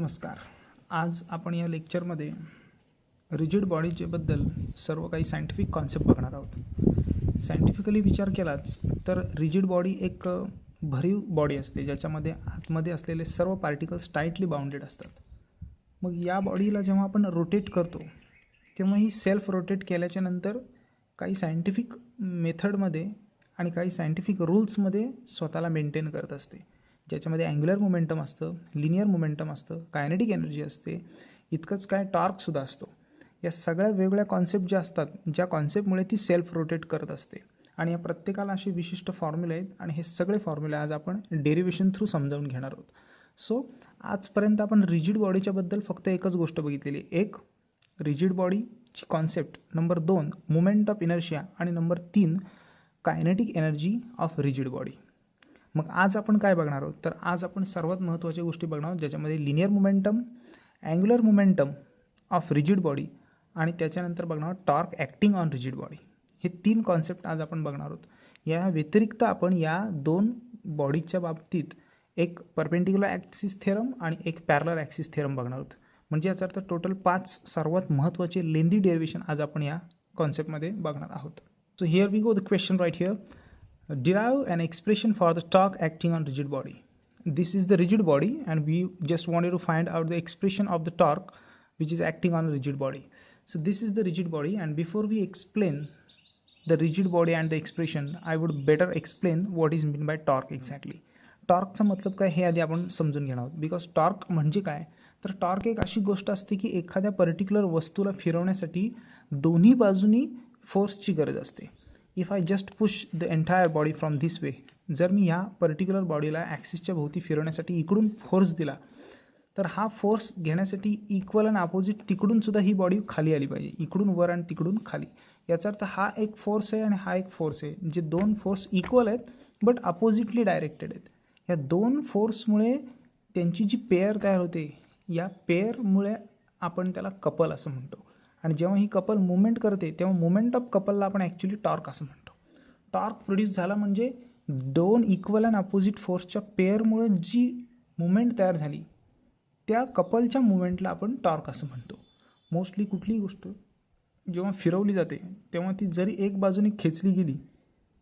नमस्कार. आज आपण या लेक्चरमध्ये रिजिड बॉडीबद्दल सर्व काही सायंटिफिक कॉन्सेप्ट बघणार आहोत. सायंटिफिकली विचार केलाच तर रिजिड बॉडी एक भरीव बॉडी असते ज्याच्यामध्ये आतमध्ये असलेले सर्व पार्टिकल्स टाईटली बाउंडेड असतात. मग या बॉडीला जेव्हा आपण रोटेट करतो तेव्हा ही सेल्फ रोटेट केल्याच्या नंतर काही सायंटिफिक मेथडमध्ये आणि काही सायंटिफिक रूल्समध्ये स्वतःला मेंटेन करत असते, ज्याच्यामध्ये अँग्युलर मोमेंटम असतं, लिनियर मोमेंटम असतं, कायनेटिक एनर्जी असते, इतकंच काय टॉर्कसुद्धा असतो. या सगळ्या वेगवेगळ्या कॉन्सेप्ट ज्या असतात, ज्या कॉन्सेप्टमुळे ती सेल्फ रोटेट करत असते आणि या प्रत्येकाला असे विशिष्ट फॉर्म्युले आहेत आणि हे सगळे फॉर्म्युले आज आपण डेरिव्हेशन थ्रू समजावून घेणार आहोत. सो आजपर्यंत आपण रिजिड बॉडीच्याबद्दल फक्त एकच गोष्ट बघितलेली, एक रिजिड बॉडीची concept, number 2 moment of inertia आणि number 3 kinetic energy of rigid body. मग आज आपण काय बघणार आहोत तर आज आपण सर्वात महत्त्वाच्या गोष्टी बघणार आहोत, ज्याच्यामध्ये linear momentum, angular momentum of rigid body आणि त्याच्यानंतर बघणार आहोत torque acting on rigid body. हे 3 कॉन्सेप्ट आज आपण बघणार आहोत. या व्यतिरिक्त आपण या 2 बॉडीच्या बाबतीत एक परपेंडिक्युलर ॲक्सिस थेरम आणि एक पॅरलर ॲक्सिस थेरम बघणार आहोत. म्हणजे याचा अर्थ टोटल 5 सर्वात महत्त्वाचे लेंदी डेरिव्हेशन आज आपण या कॉन्सेप्टमध्ये बघणार आहोत. So here we go the question right here. Derive an expression for the torque acting on rigid body. This is the rigid body and we just wanted to find out the expression of the torque which is acting on a rigid body. So this is the rigid body, and before we explain the rigid body and the expression, I would better explain what is meant by torque exactly. टॉर्कचा मतलब काय हे आधी आपण समजून घेणार आहोत. Because torque म्हणजे काय तर टॉर्क एक अशी गोष्ट असते की एखाद्या पर्टिक्युलर वस्तूला फिरवण्यासाठी दोन्ही बाजूनी फोर्सची गरज असते. If I just push the entire body from this way, जर मी ह्या पर्टिक्युलर बॉडीला ॲक्सिसच्या भोवती फिरवण्यासाठी इकडून फोर्स दिला तर हा फोर्स घेण्यासाठी इक्वल आणि अपोजिट तिकडूनसुद्धा ही बॉडी खाली आली पाहिजे, इकडून वर आणि तिकडून खाली. याचा अर्थ हा एक फोर्स आहे आणि हा एक फोर्स आहे, जे 2 फोर्स इक्वल आहेत बट अपोजिटली डायरेक्टेड आहेत. या 2 फोर्समुळे त्यांची जी पेअर तयार होते, या पेअरमुळे आपण त्याला कपल असं म्हणतो. आणि जेव्हा ही कपल मुवमेंट करते तेव्हा मुवमेंट ऑफ कपलला आपण ॲक्च्युली टॉर्क असं म्हणतो. टॉर्क प्रोड्यूस झाला म्हणजे 2 इक्वल अँड अपोजिट फोर्सच्या पेअरमुळे जी मुवमेंट तयार झाली त्या कपलच्या मुवमेंटला आपण टॉर्क असं म्हणतो. मोस्टली कुठलीही गोष्ट जेव्हा फिरवली जाते तेव्हा ती जरी एक बाजूने खेचली गेली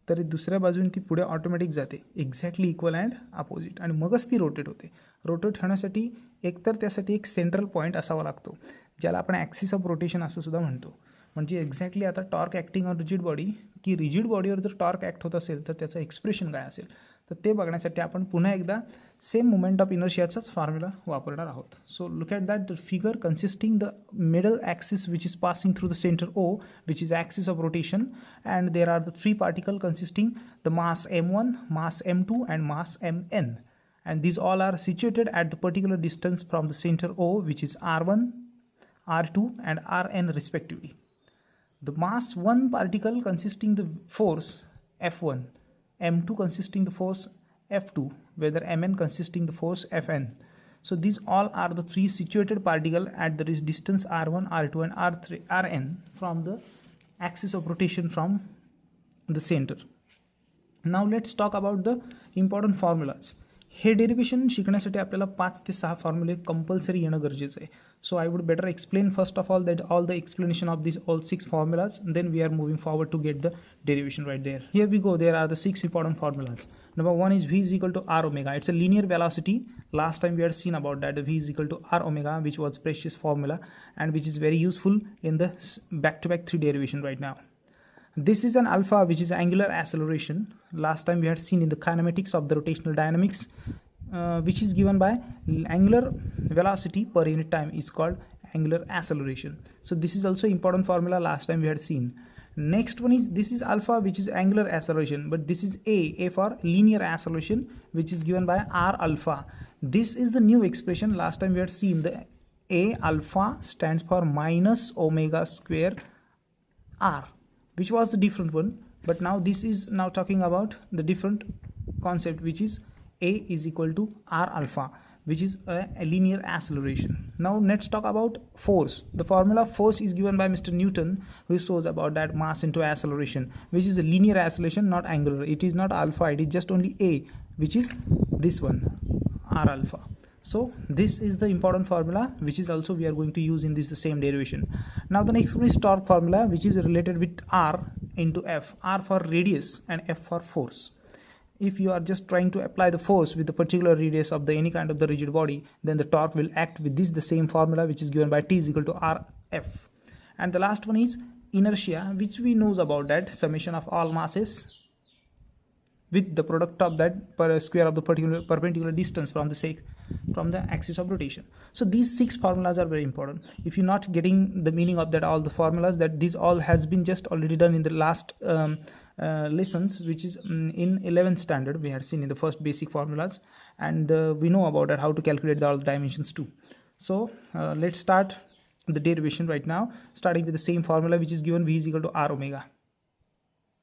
तरी दुसऱ्या बाजूने ती पुढे ऑटोमॅटिक जाते, एक्झॅक्टली इक्वल अँड अपोजिट, आणि मगच ती रोटेट होते. रोटेट होण्यासाठी एकतर त्यासाठी एक सेंट्रल पॉईंट असावा लागतो, ज्याला आपण ॲक्सिस ऑफ रोटेशन असं सुद्धा म्हणतो. म्हणजे एक्झॅक्टली आता torque acting on rigid body, की रिजिड बॉडीवर जर टॉर्क ॲक्ट होत असेल तर त्याचं एक्सप्रेशन काय असेल, तर ते बघण्यासाठी आपण पुन्हा एकदा सेम मुवमेंट ऑफ इनर्शियाचाच फॉर्म्युला वापरणार आहोत. So look at that the figure consisting the middle axis which is passing through the centre O, which is axis of rotation, and there are the 3 particles consisting the mass m1, mass m2 and mass mn, and these all are situated at the particular distance from the center O, which is r1, r2 and rn respectively. The mass 1 particle consisting the force F1, M2 consisting the force F2, whether Mn consisting the force Fn. So these all are the 3 situated particle at the distance r1, r2 and r3, rn from the axis of rotation from the center. Now let's talk about the important formulas. हे derivation शिकण्यासाठी आपल्याला 5 ते 6 फॉर्म्युले compulsory येणं गरजेचं आहे. So I would better explain first of all that all the explanation of this all 6 formulas, then we are moving forward to get the derivation right there. Here we go. There are the 6 important formulas. Number 1 is V is equal to R omega. It's a linear velocity. Last time we had seen about that. V is equal to R omega, which was Precious formula and which is very useful in the back-to-back 3 derivation right now. This is an alpha, which is angular acceleration. Last time we had seen in the kinematics of the rotational dynamics, which is given by angular velocity per unit time is called angular acceleration. So this is also important formula. Last time we had seen. Next one is, this is alpha, which is angular acceleration, but this is A for linear acceleration, which is given by R alpha. This is the new expression. Last time we had seen the A alpha stands for minus omega square R, which was the different one, but now this is now talking about the different concept, which is A is equal to R alpha, which is a linear acceleration. Now let's talk about force. The formula of force is given by Mr. Newton, who shows about that mass into acceleration, which is a linear acceleration, not angular. It is not alpha, it is just only A, which is this one, R alpha. So this is the important formula, which is also we are going to use in this the same derivation. Now the next one is torque formula, which is related with R into F, R for radius and F for force. If you are just trying to apply the force with the particular radius of the any kind of the rigid body, then the torque will act with this the same formula, which is given by T is equal to Rf. And the last one is inertia, which we knows about that summation of all masses with the product of that per square of the particular perpendicular distance from the axis of rotation. So these 6 formulas are very important. If you're not getting the meaning of that all the formulas, that these all has been just already done in the last lessons, which is in 11th standard we had seen in the first basic formulas, and we know about that how to calculate all the dimensions too. So let's start the derivation right now, starting with the same formula, which is given V is equal to R omega.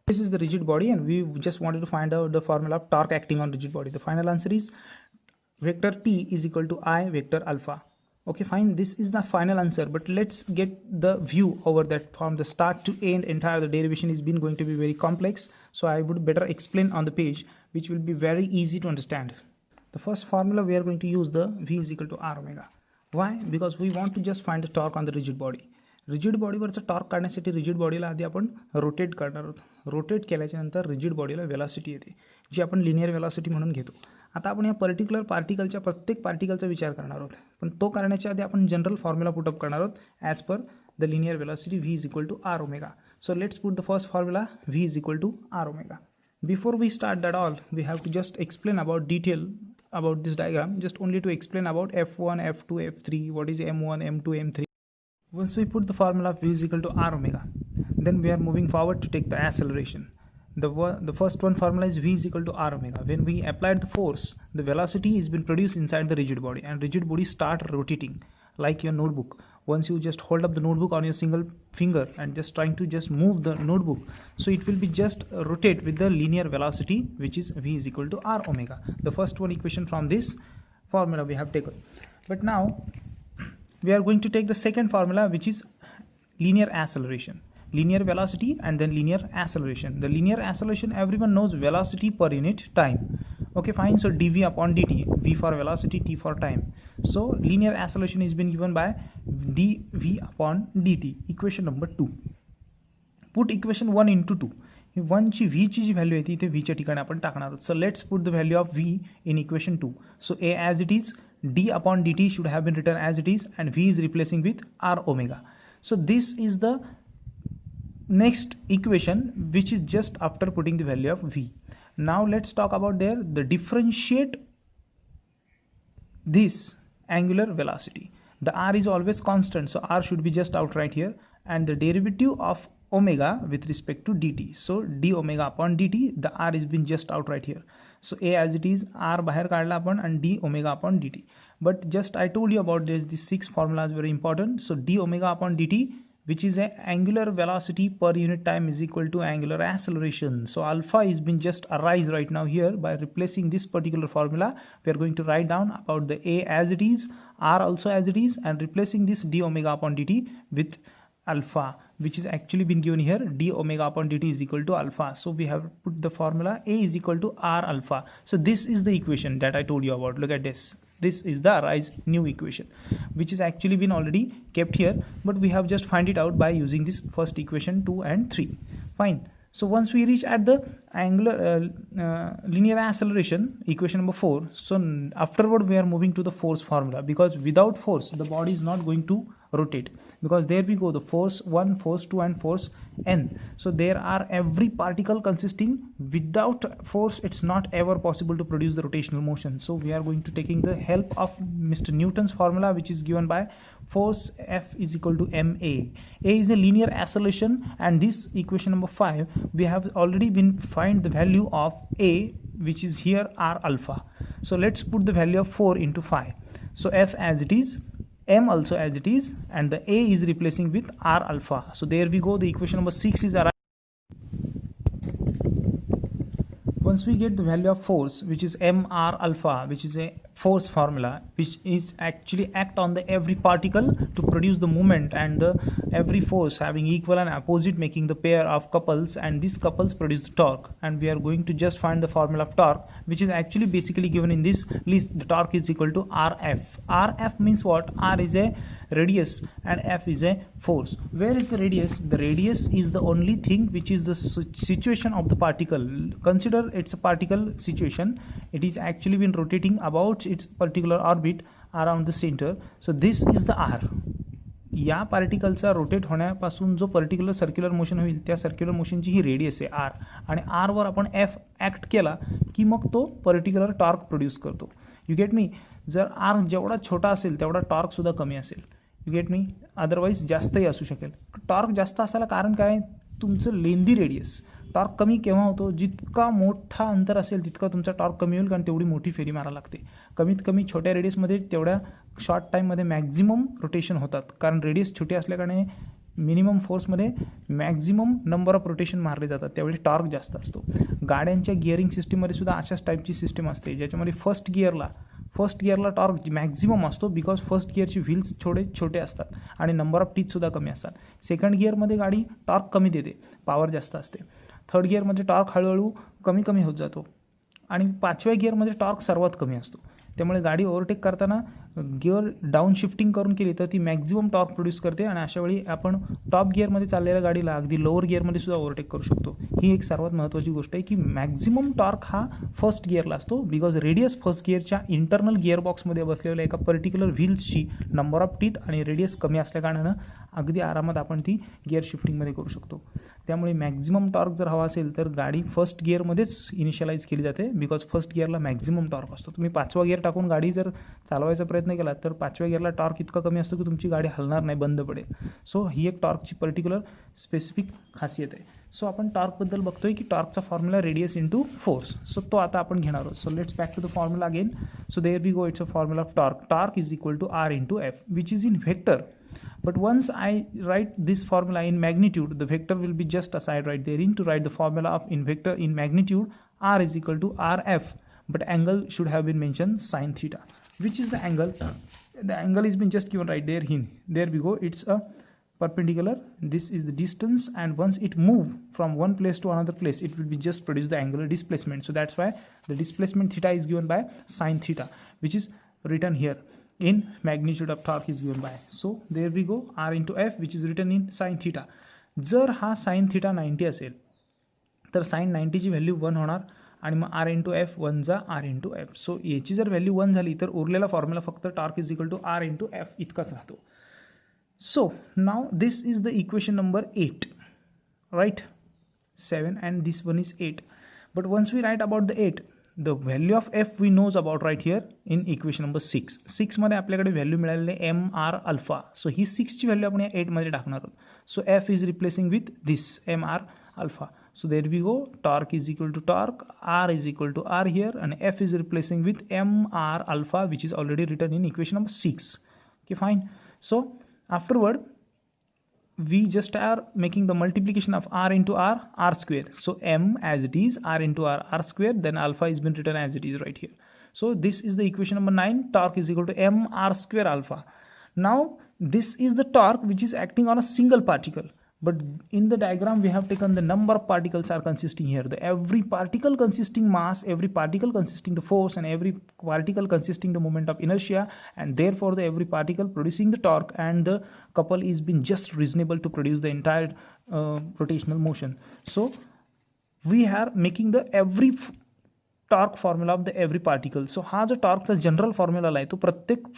This is the rigid body, and we just wanted to find out the formula of torque acting on rigid body. The final answer is vector T is equal to I vector alpha. Okay, fine, this is the final answer, but let's get the view over that. From the start to end, entire the derivation is been going to be very complex, so I would better explain on the page, which will be very easy to understand. The first formula we are going to use the V is equal to R omega. Why? Because we want to just find the torque on the rigid body. Rigid बॉडीवरचं torque काढण्यासाठी rigid बॉडीला आधी आपण rotate करणार आहोत. Rotate केल्याच्यानंतर rigid बॉडीला velocity येते, जी आपण लिनियर वेलॉसिटी म्हणून घेतो. आता आपण या पर्टिक्युलर पार्टिकलच्या प्रत्येक पार्टिकलचा विचार करणार आहोत, पण तो करण्याच्या आधी आपण जनरल फॉर्म्युला पुटअप करणार आहोत as per the linear velocity V is equal to R omega. So let's put the first formula V is equal to R omega. Before we start that all, we have to just explain about detail about this diagram, just only to explain about F1, F2, F3, what is M1, M2, M3. Once we put the formula V is equal to R omega, then we are moving forward to take the acceleration. The first one formula is V is equal to R omega. When we applied the force, the velocity has been produced inside the rigid body, and rigid body start rotating like your notebook. Once you just hold up the notebook on your single finger and just trying to just move the notebook, so it will be just rotate with the linear velocity, which is V is equal to R omega. The first one equation from this formula we have taken. But now we are going to take the second formula, which is linear acceleration, linear velocity and then linear acceleration. The linear acceleration, everyone knows velocity per unit time. Okay, fine. So dv upon dt, v for velocity, t for time. So linear acceleration is been given by dv upon dt. Equation number 2. Put equation 1 into 2. 1 ची v ची जी value आहे ती इथे v च्या ठिकाणी आपण टाकणार आहोत. So let's put the value of v in equation 2. So a as it is, d upon dt should have been written as it is, and v is replacing with R omega. So this is the next equation, which is just after putting the value of v. Now let's talk about the differentiate this angular velocity. The R is always constant, so R should be just out right here, and the derivative of omega with respect to dt. So d omega upon dt, the R is been just out right here. So a as it is, R बाहेर काढला आपण, and d omega upon dt. But just I told you about this, these 6 formulas very important. So d omega upon dt, which is a angular velocity per unit time, is equal to angular acceleration. So alpha is been just arise right now here. By replacing this particular formula, we are going to write down about the a as it is, R also as it is, and replacing this d omega upon dt with alpha, which is actually been given here, d omega upon dt is equal to alpha. So we have put the formula a is equal to R alpha. So this is the equation that I told you about. Look at this. This is the arise new equation, which is actually been already kept here, but we have just find it out by using this first equation 2 and 3. Fine. So once we reach at the angular linear acceleration, equation number 4, so afterward we are moving to the force formula, because without force the body is not going to rotate, because there we go, the force 1, force 2 and force n. So there are every particle consisting. Without force it's not ever possible to produce the rotational motion. So we are going to taking the help of Mr. Newton's formula, which is given by force F is equal to ma. A is a linear acceleration, and this equation number 5 we have already been find the value of a, which is here R alpha. So let's put the value of 4 into 5. So F as it is, m also as it is, and the a is replacing with R alpha. So there we go, the equation number 6 is arrived. once we get the value of force, which is mr alpha, which is a force formula which is actually act on the every particle to produce the movement, and the every force having equal and opposite making the pair of couples, and these couples produce the torque, and we are going to just find the formula of torque, which is actually basically given in this list. The torque is equal to rf. Rf means what? R is a radius and f is a force. Where is the radius? The radius is the only thing which is the situation of the particle. Consider it's a particle situation. It is actually been rotating about its particular orbit around the center. So this is the r. या पार्टिकलचा rotate होण्यापासून जो particular circular motion होईल त्या circular मोशनची ही radius आहे are, आणि आरवर आपण F act केला की मग तो पर्टिक्युलर टॉर्क प्रोड्यूस करतो. You get me? जर आर जेवढा छोटा असेल तेवढा टॉर्कसुद्धा कमी असेल. You get me? अदरवाईज जास्तही असू शकेल. टॉर्क जास्त असायला कारण काय? तुमचं लेंदी रेडियस. टॉर्क कमी केव्हा होतो? जितका मोठा अंतर असेल तितका तुमचा टॉर्क कमी होईल, कारण तेवढी मोठी फेरी मारायला लागते. कमीत कमी छोट्या रेडियसमध्ये तेवढ्या शॉर्ट टाईममध्ये मॅक्झिमम रोटेशन होतात, कारण रेडियस छोटी असल्याकारणे मिनिमम फोर्समध्ये मॅक्झिमम नंबर ऑफ रोटेशन मारले जातात, त्यावेळी टॉर्क जास्त असतो. गाड्यांच्या गिअरिंग सिस्टीममध्ये सुद्धा अशाच टाईपची सिस्टीम असते, ज्याच्यामध्ये फर्स्ट गिअरला टॉर्क मॅक्झिमम असतो, बिकॉज फर्स्ट गिअरची व्हील्स छोटे असतात आणि नंबर ऑफ टीथसुद्धा कमी असतात. सेकंड गिअरमध्ये गाडी टॉर्क कमी देते, पॉवर जास्त असते. थर्ड गिअरमध्ये टॉर्क हळूहळू कमी होत जातो, आणि पाचव्या गिअरमध्ये टॉर्क सर्वात कमी असतो. त्यामुळे गाडी ओव्हरटेक करताना गिअर डाऊन शिफ्टिंग करून केली तर ती मॅक्झिमम टॉर्क प्रोड्यूस करते, आणि अशावेळी आपण टॉप गिअरमध्ये चाललेल्या गाडीला अगदी लोअर गिअरमध्ये सुद्धा ओव्हरटेक करू शकतो. ही एक सर्वात महत्त्वाची गोष्ट आहे की मॅक्झिमम टॉर्क हा फर्स्ट गिअरला असतो, बिकॉज रेडियस फर्स्ट गिअरच्या इंटरनल गिअर बॉक्समध्ये बसलेल्या एका पर्टिक्युलर व्हील्सची नंबर ऑफ टीथ आणि रेडियस कमी असल्याकारणानं अगदी आरामात आपण ती गिअर शिफ्टिंगमध्ये करू शकतो. त्यामुळे मॅक्झिमम टॉर्क जर हवा असेल तर गाडी फर्स्ट गिअरमध्येच इनिशियलाइज केली जाते, बिकॉज फर्स्ट गिअरला मॅक्झिमम टॉर्क असतो. तुम्ही पाचवा गिअर टाकून गाडी जर चालवायचा प्रयत्न केला तर पाचव्या गिअरला टॉर्क इतका कमी असतो की तुमची गाडी हलणार नाही, बंद पडेल. सो ही एक टॉर्कची पर्टिक्युलर स्पेसिफिक खासियत आहे. सो आपण टॉर्कबद्दल बघतोय की टॉर्कचा formula radius into force. So तो आता आपण घेणार आहोत. So let's back to the formula again. So there we go. It's a formula of torque. Torque is equal to R into F, which is in vector. But once I write this formula in magnitude, the vector will be just aside right therein. To write the formula of in vector in magnitude, r is equal to rf, but angle should have been mentioned sin theta. Which is the angle? The angle is been just given right there. There we go. It's a perpendicular. This is the distance, and once it move from one place to another place, it will be just produce the angular displacement. So that's why the displacement theta is given by sin theta, which is written here. In magnitude of torque is given by. So there we go, r into f, which is written in sin theta. जर हा sin theta 90 असेल तर sin 90 ची value 1 होणार, आणि मग r into F 1 जा r into F. सो याची जर व्हॅल्यू 1 झाली तर उरलेला फॉर्म्युला फक्त torque is equal to r into F इतकाच राहतो. So now this is the equation number 8, right? 7 and this one is 8. But once we write about the 8, the value of f we knows about right here in equation number 6. 6 मध्ये आपल्याकडे value मिळालेली आहे mr alpha. सो ही 6 ची value आपण या 8 मध्ये टाकणार आहोत. सो f is replacing with this mr alpha. So there we go. Torque is equal to torque, r is equal to r here, and f is replacing with mr alpha, which is already written in equation number 6. Okay, fine. So afterward, we just are making the multiplication of r into r square. So m as it is, r into r square, then alpha is been written as it is right here. So this is the equation number 9. Torque is equal to m r square alpha. Now this is the torque which is acting on a single particle. But in the diagram we have taken the number of particles are consisting here. Every particle consisting mass, every particle consisting the force, and every particle consisting the moment of inertia, and therefore the every particle producing the torque, and the couple is been just reasonable to produce the entire rotational motion. So we are making the every torque formula of the every particle. So हा जो टॉर्कचा general formula आहे तो प्रत्येक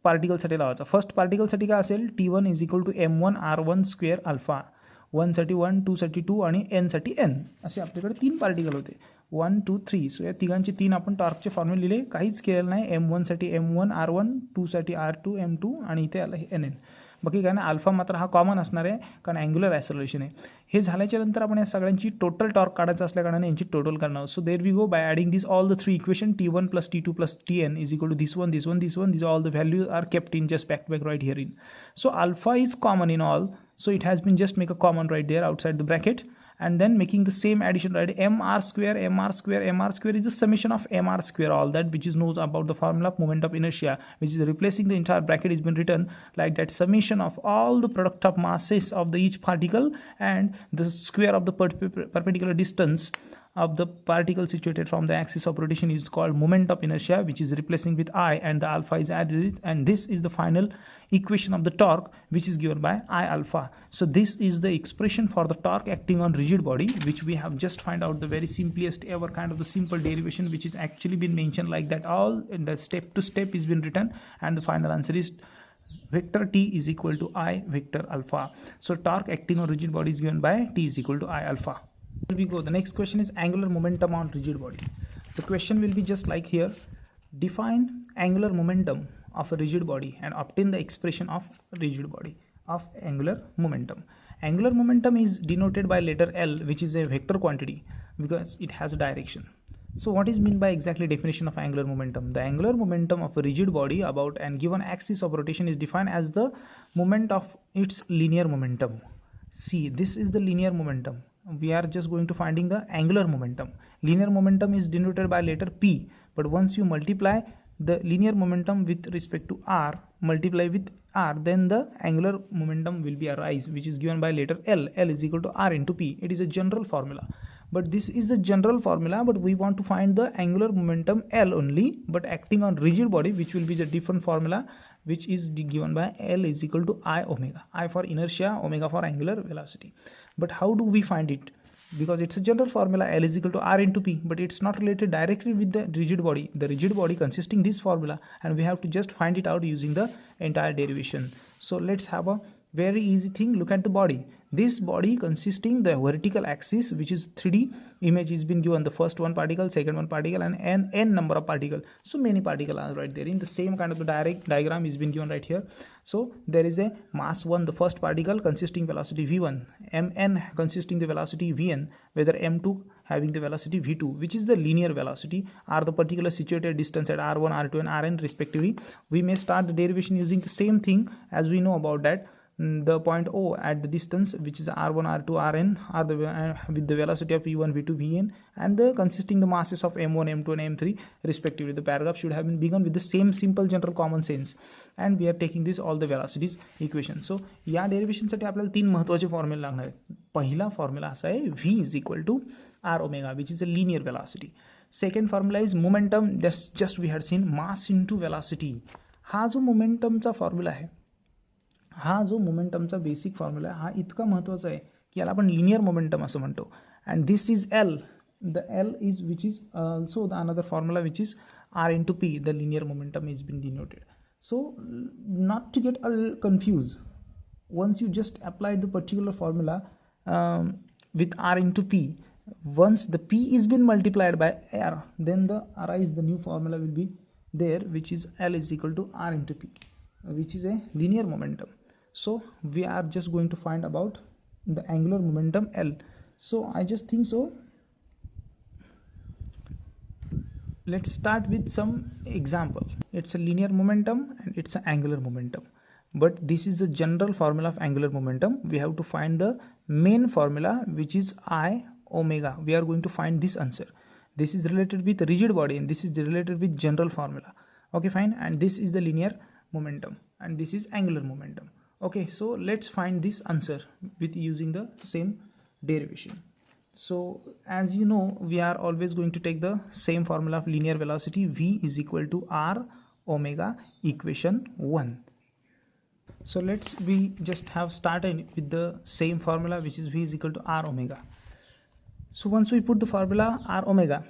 पार्टिकलसाठी लावायचा. First पार्टिकलसाठी काय असेल? T1 is equal to m1 r1 square alpha. 1 साठी 1, 2 साठी 2 आणि n साठी n. असे आपल्याकडे 3 पार्टिकल होते. 1 2 3. सो या तिघांचे 3 आपण टॉर्कचे फॉर्म्युले लिहिले, काहीच केलेलं नाही. m1 साठी m1 r1, 2 साठी r2 m2, आणि इथे आलं हे nn. बाकी काय नाही. अल्फा मात्र हा कॉमन असणार आहे, कारण अँग्युलर ॲक्सेलरेशन आहे. हे झाल्याच्या नंतर आपण या सगळ्यांची टोटल टॉर्क काढायचं असल्याकारणाने यांची टोटल करणार आहोत. So there we go. By adding this all the 3 equation, T1 plus T2 plus Tn is equal to this one, this one, this one. This all the values are kept in just back right here in. So alpha is common in all, so it has been just make a common right there outside the bracket, and then making the same addition, right? Mr square, Mr square, Mr square is the summation of Mr square, all that which is known about the formula of moment of inertia, which is replacing the entire bracket is been written like that, summation of all the product of masses of the each particle and the square of the perpendicular distance of the particle situated from the axis of rotation is called moment of inertia, which is replacing with I, and the alpha is added, and this is the final equation of the torque, which is given by I alpha. So this is the expression for the torque acting on rigid body, which we have just find out the very simplest ever kind of the simple derivation, which is actually been mentioned like that, all in the step to step is been written, and the final answer is vector T is equal to I vector alpha. So torque acting on rigid body is given by T is equal to I alpha. Here we go. The next question is angular momentum on rigid body. The question will be just like here: define angular momentum of a rigid body and obtain the expression of rigid body of angular momentum. Angular momentum is denoted by letter L, which is a vector quantity because it has a direction. So what is meant by exactly definition of angular momentum? The angular momentum of a rigid body about and given axis of rotation is defined as the moment of its linear momentum. See, this is the linear momentum. We are just going to finding the angular momentum. Linear momentum is denoted by letter P, but once you multiply the linear momentum with respect to r, multiply with r, then the angular momentum will be arise, which is given by letter L. L is equal to r into P. It is a general formula, but this is the general formula, but we want to find the angular momentum L only, but acting on rigid body, which will be the different formula, which is given by L is equal to I omega. I for inertia, omega for angular velocity. But how do we find it? Because it's a general formula, L is equal to R into P, but it's not related directly with the rigid body. The rigid body consisting this formula, and we have to just find it out using the entire derivation. So let's have a very easy thing. Look at the body. This body consisting the vertical axis, which is 3D image is been given, the first one particle, second one particle, and n number of particles. So many particles are right there in the same kind of the direct diagram is been given right here. So there is a mass 1, the first particle consisting velocity v1, mn consisting the velocity vn, whether m2 having the velocity v2, which is the linear velocity, are the particular situated distance at r1, r2 and rn respectively. We may start the derivation using the same thing as we know about that. The point O at the distance, which is r1, r2, rn, are the with the velocity of v1, v2, vn, and the consisting the masses of m1, m2 and m3 respectively. The paragraph should have been begun with the same simple general common sense, and we are taking this all the velocities equation. So या derivation साठी आपल्याला तीन महत्त्वाचे formula लागणार आहेत. पहिला formula असा आहे v is equal to r omega, which is a linear velocity. Second formula is momentum, just we had seen mass into velocity. हा जो मोमेंटमचा फॉर्म्युला आहे, हा जो मोमेंटमचा बेसिक फॉर्म्युला आहे, हा इतका महत्त्वाचा आहे की याला आपण लिनियर मोमेंटम असं म्हणतो. And this is L, the L is which is also the another formula which is R into P, the linear momentum is been denoted. So not to get confused, once you just apply the particular formula with r into p, once the p is been multiplied by r, then the arise the new formula will be there, which is L is equal to r into p, which is a linear momentum. So we are just going to find about the angular momentum L. So I just think so. Let's start with some example. It's a linear momentum and it's an angular momentum, but this is the general formula of angular momentum. We have to find the main formula, which is I omega. We are going to find this answer. This is related with rigid body and this is related with general formula. Okay, fine. And this is the linear momentum and this is angular momentum. Okay, so let's find this answer with using the same derivation. So as you know, we are always going to take the same formula of linear velocity. V is equal to r omega equation 1. So we just have started with the same formula, which is V is equal to r omega. So once we put the formula r omega,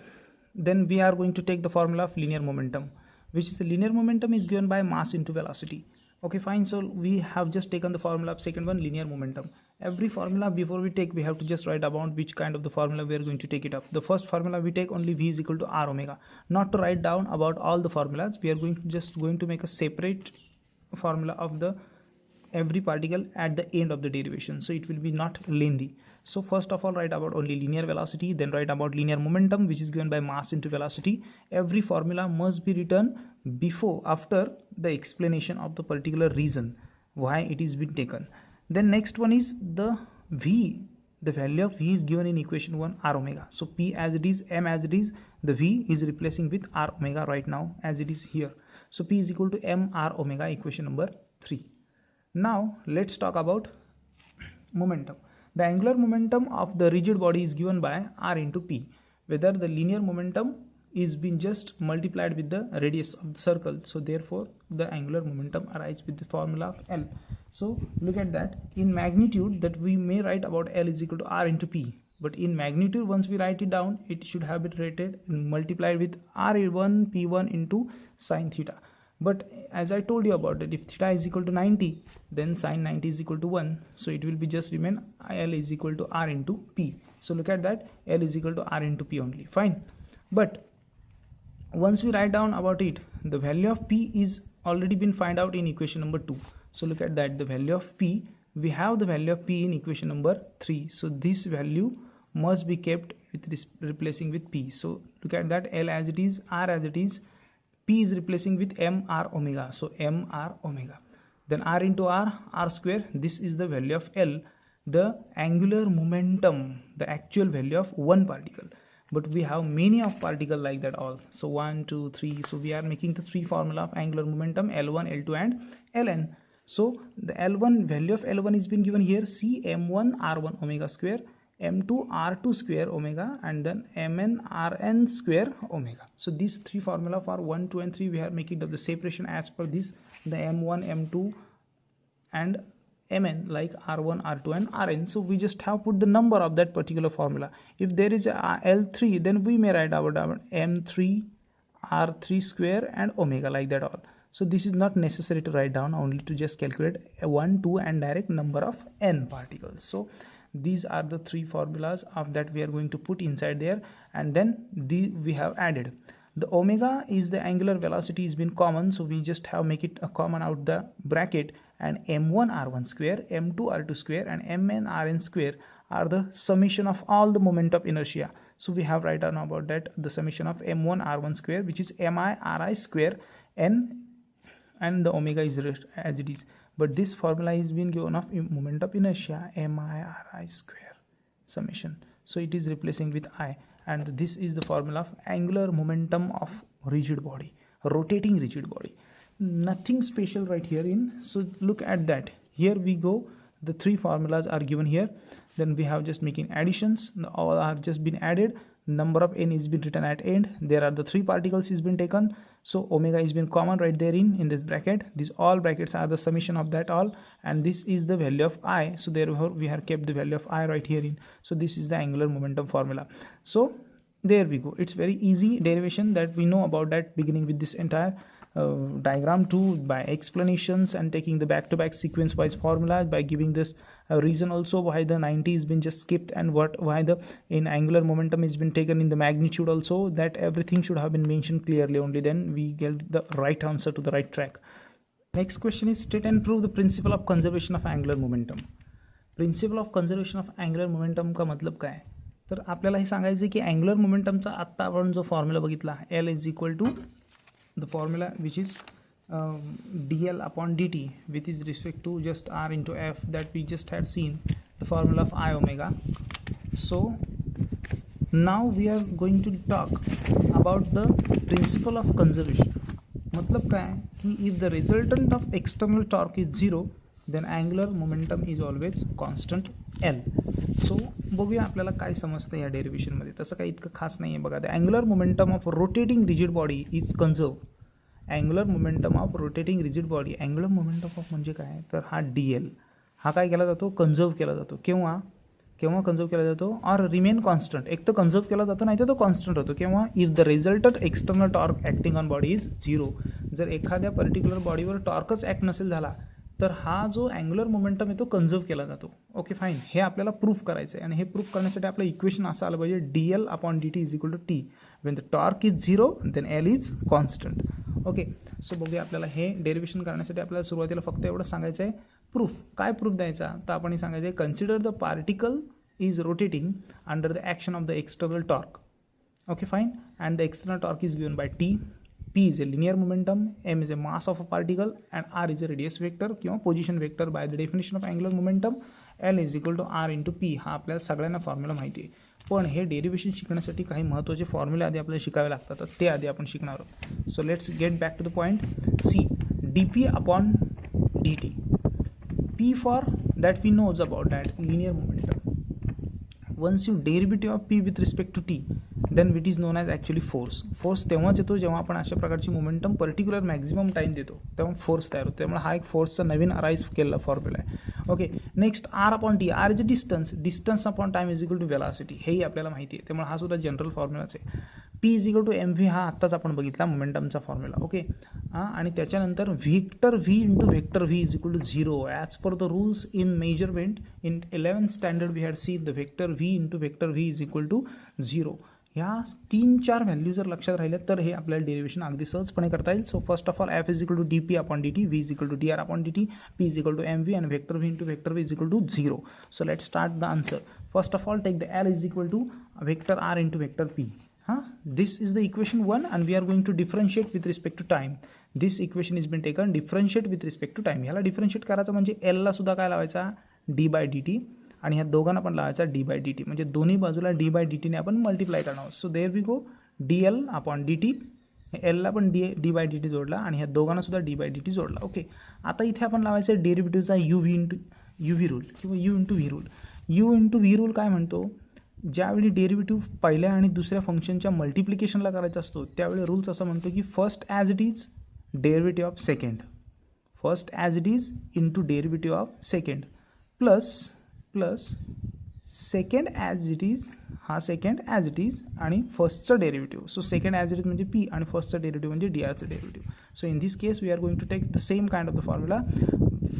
then we are going to take the formula of linear momentum, which is the linear momentum is given by mass into velocity. Okay, fine. So we have just taken the formula of second one, linear momentum. Every formula before we take, we have to just write about which kind of the formula we are going to take it up. The first formula we take only V is equal to r omega, not to write down about all the formulas. We are going to make a separate formula of the every particle at the end of the derivation, so it will be not lengthy. So first of all, write about only linear velocity, then write about linear momentum, which is given by mass into velocity. Every formula must be written after the explanation of the particular reason why it is been taken. Then next one is the V the value of v is given in equation 1 r omega. So p as it is, m as it is, the v is replacing with r omega right now as it is here. So p is equal to m r omega, equation number 3. Now let's talk about momentum. The angular momentum of the rigid body is given by r into p. Whether the linear momentum is been just multiplied with the radius of the circle, so therefore the angular momentum arises with the formula of L. So look at that. In magnitude, that we may write about L is equal to r into p, but in magnitude, once we write it down, it should have been rated and multiplied with r1 p1 into sine theta. But as I told you about it, if theta is equal to 90, then sine 90 is equal to 1, so it will be just remain L is equal to r into p. So look at that, L is equal to r into p only. Fine. But once we write down about it, the value of p is already been find out in equation number 2. So look at that, the value of p, we have the value of p in equation number 3. So this value must be kept with this replacing with p. So look at that, L as it is, r as it is, p is replacing with m r omega. So m r omega. Then r into r square, this is the value of L, the angular momentum, the actual value of one particle. But we have many of particle like that all. So 1, 2, 3. So we are making the 3 formula of angular momentum, L1, L2 and Ln. So the L1, value of L1 is been given here, C m1 r1 omega square, m2 r2 square omega, and then mn rn square omega. So these 3 formula for 1, 2 and 3 we are making the separation as per this, the m1, m2 and mn like r1, r2 and rn. So we just have put the number of that particular formula. If there is a L3, then we may write our m3 r3 square and omega like that all. So this is not necessary to write down, only to just calculate 1, 2 and direct number of n particles. So these are the 3 formulas of that we are going to put inside there, and then we have added. The omega is the angular velocity has been common, so we just have make it a common out the bracket, and m1 r1 square, m2 r2 square and mn rn square are the summation of all the moment of inertia. So we have write down about that, the summation of m1 r1 square, which is mi ri square n, and the omega is as it is. But this formula is been given of moment of inertia, mi ri square summation. So it is replacing with I, and this is the formula of angular momentum of rigid body, rotating rigid body. Nothing special right here in. So look at that. Here we go. The 3 formulas are given here. Then we have just making additions. All are just been added. Number of n is been written at end. There are the 3 particles is been taken. So omega is been common right there in this bracket. These all brackets are the summation of that all, and this is the value of I. So therefore we have kept the value of I right here in. So this is the angular momentum formula. So there we go. It's very easy derivation that we know about that, beginning with this entire diagram too, by explanations and taking the back-to-back sequence wise formula, by giving this reason also why the 90 has been just skipped, and why the in angular momentum has been taken in the magnitude also. That everything should have been mentioned clearly, only then we get the right answer to the right track. Next question is state and prove the principle of conservation of angular momentum. Principle of conservation of angular momentum का मतलब काय, तर आपल्याला हे सांगायचं आहे की angular मोमेंटमचा आत्ता आपण जो फॉर्म्युला बघितला, L is equal to the formula which is dl upon dt with is respect to just r into f that we just had seen, the formula of I omega. So now we are going to talk about the principle of conservation. मतलब काय की if the resultant of external torque is 0 then angular momentum is always constant L. So बघूया आपल्याला काय समजतं या डेरिव्हेशनमध्ये. तसं काही इतकं खास नाही आहे बघा. The angular momentum of rotating rigid body is conserve. Angular momentum of rotating rigid body, angular momentum of म्हणजे काय, तर हा DL हा काय केला जातो, कन्झर्व केला जातो. केव्हा कन्झर्व केला जातो, ऑर रिमेन कॉन्स्टंट. एक तर कन्झर्व केला जातो, नाही तर तो कॉन्स्टंट होतो. केव्हा, if the resultant external torque acting on body is 0. जर एखाद्या पर्टिक्युलर बॉडीवर टॉर्कच ॲक्ट नसेल झाला तर हा जो अँग्युलर मोमेंटम आहे तो कन्झर्व केला जातो. Okay fine. हे आपल्याला प्रूफ करायचं आहे, आणि हे प्रूफ करण्यासाठी आपलं इक्वेशन असं आलं पाहिजे, DL upon dt is equal to T. When the torque is 0 then L is constant. Okay. So बघूया आपल्याला हे डेरिव्हेशन करण्यासाठी आपल्याला सुरुवातीला फक्त एवढं सांगायचं आहे, प्रूफ. काय प्रूफ द्यायचा, तर आपण हे सांगायचं आहे, consider the particle is rotating under the action of the external torque. Okay, fine. And the external torque is given by T. P is a linear momentum, M is a mass of a particle, and R is a radius vector, position vector by the definition of angular momentum. L is equal to R into P हा आपल्याला सगळ्यांना formula माहिती आहे. पण हे derivation शिकण्यासाठी काही महत्त्वाचे फॉर्म्युले आधी आपल्याला शिकावे लागतात, तर ते आधी आपण शिकणार आहोत. So let's get back to the point. See D P upon D T, P for that we knows about that linear momentum. Once you derivative of P with respect to T, then it is known as actually force. Force तेव्हाच येतो जेव्हा आपण अशा प्रकारची momentum particular maximum time देतो तेव्हा force तयार होतो. त्यामुळे हा एक फोर्सचा नवीन अराईज केलेला फॉर्म्युला आहे. Okay, next R upon T. R is a distance upon time is equal to velocity, हेही आपल्याला माहिती आहे. त्यामुळे हा सुद्धा जनरल फॉर्म्युलाच आहे. P is equal to M V हा आत्ताच आपण बघितला मोमेंटमचा फॉर्म्युला. ओके, आणि त्याच्यानंतर vector V into vector V is equal to zero as per the rules in measurement in 11th standard we had seen the vector V into vector V is equal to zero. ह्या 3-4 value जर लक्षात राहिल्या तर हे आपल्याला derivation अगदी सहजपणे करता येईल. So first of all F is equal to D P upon D T, V is equal to D R upon D T, P is equal to M V and vector V into vector V is equal to zero. So let start the answer. First of all take the L is equal to vector R into vector P. This is the equation 1 and we are going to differentiate with respect to time. This equation has been taken, differentiate with respect to time. ह्याला differentiate करायचं म्हणजे L ला सुद्धा काय लावायचा, D by D T, आणि ह्या दोघांना पण लावायचा डी बाय डी टी, म्हणजे दोन्ही बाजूला डी बाय डी टीने आपण मल्टिप्लाय करणार आहोत. So there we go, D L upon D T, एलला पण डी बाय डी टी जोडला आणि ह्या दोघांना सुद्धा डी बाय डी टी जोडला. ओके, आता इथे आपण लावायचं आहे डेरिव्हेटिव्हचा U V into U V rule किंवा U into V rule. U into V rule काय म्हणतो, ज्यावेळी डेरिव्हेटिव्ह पहिल्या आणि दुसऱ्या फंक्शनच्या मल्टिप्लिकेशनला करायचा असतो त्यावेळी रूल्स असं म्हणतो की first as it is derivative of second, first as it is into derivative of second plus second as it is, हा सेकंड ॲज इट इज आणि फर्स्टचं derivative. So second as it is म्हणजे P आणि फर्स्टचं derivative म्हणजे D आरचं derivative. So in this case we are going to take the same kind of the formula,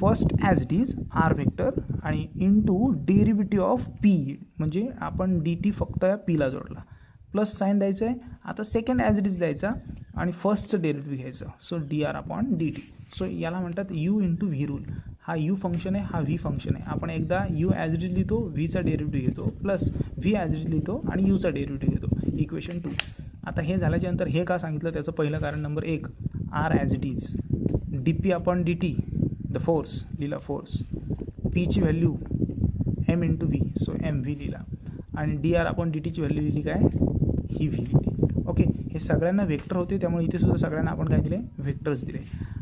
first as it is R vector आणि into derivative of P, म्हणजे आपण D T फक्त या पीला जोडला, प्लस साईन द्यायचं आहे. आता सेकंड ॲज इट इज द्यायचा आणि फर्स्टचं डेरिव्हेटिव्ह घ्यायचं. So D R upon D T. So याला म्हणतात यू इंटू व्ही रूल. हा यू फंक्शन आहे, हा व्ही फंक्शन आहे. आपण एकदा यू ॲज इट इज लिहितो, व्हीचा डेरिव्हेटिव्ह घेतो, plus V as it is लिहितो आणि यूचा डेरिव्हेटिव्ह घेतो. इक्वेशन 2. आता हे झाल्याच्यानंतर हे का सांगितलं त्याचं पहिलं कारण number 1, R as it is, D P upon D T the force लिहिला, फोर्स, पीची value M into V, so M V लिहिला, आणि डी आर अपॉन डी टीची व्हॅल्यू लिहिली काय, ही व्ही लिहिली. ओके, हे सगळ्यांना वेक्टर होते त्यामुळे इथे सुद्धा सगळ्यांना आपण काय दिले, वेक्टर्स दिले.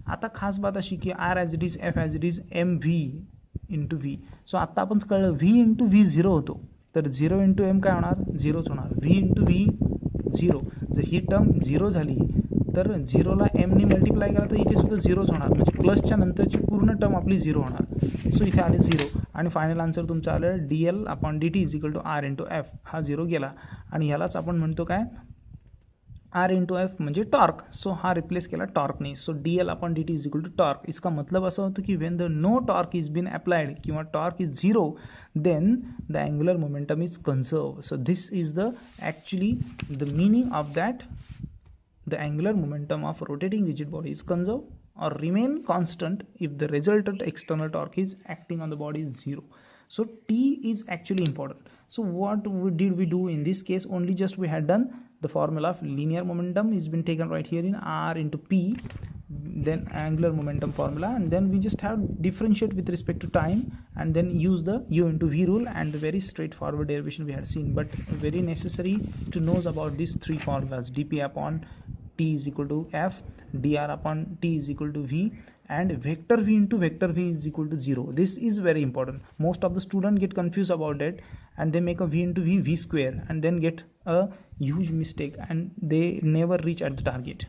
आता खास बात अशी की R as it is, F as it is, M V into V. So आत्ता आपण कळलं व्ही इंटू व्ही 0 होतो, तर 0 इंटू एम काय होणार, 0च होणार. व्ही इंटू व्ही 0, जर ही टर्म 0 झाली तर 0ला एमनी मल्टिप्लाय केला तर इथे सुद्धा 0च होणार, म्हणजे प्लसच्या नंतरची पूर्ण टर्म आपली 0 होणार. सो इथे आले 0 आणि फायनल आन्सर तुमचं आलं D L upon D T is equal to R into F. हा 0 गेला आणि ह्यालाच आपण म्हणतो काय, आर इंटू एफ म्हणजे टॉर्क. सो हा रिप्लेस केला टॉर्कने. So D L upon D T is equal to torque. इसका मतलब असं होतं की when the no torque is been applied किंवा torque is 0 then the angular momentum is conserve. So this is the actually the meaning of that. The angular momentum of rotating rigid body is conserved or remain constant if the resultant external torque is acting on the body is 0. So T is actually important. So what did we do in this case? Only just we had done the formula of linear momentum is been taken right here in R into P, then angular momentum formula, and then we just have differentiate with respect to time and then use the U into V rule and the very straightforward derivation we had seen. But very necessary to know about these three formulas, dP upon T is equal to F, dr upon T is equal to V, and vector V into vector V is equal to 0. This is very important. Most of the students get confused about that and they make a V into V, V square, and then get a huge mistake and they never reach at the target.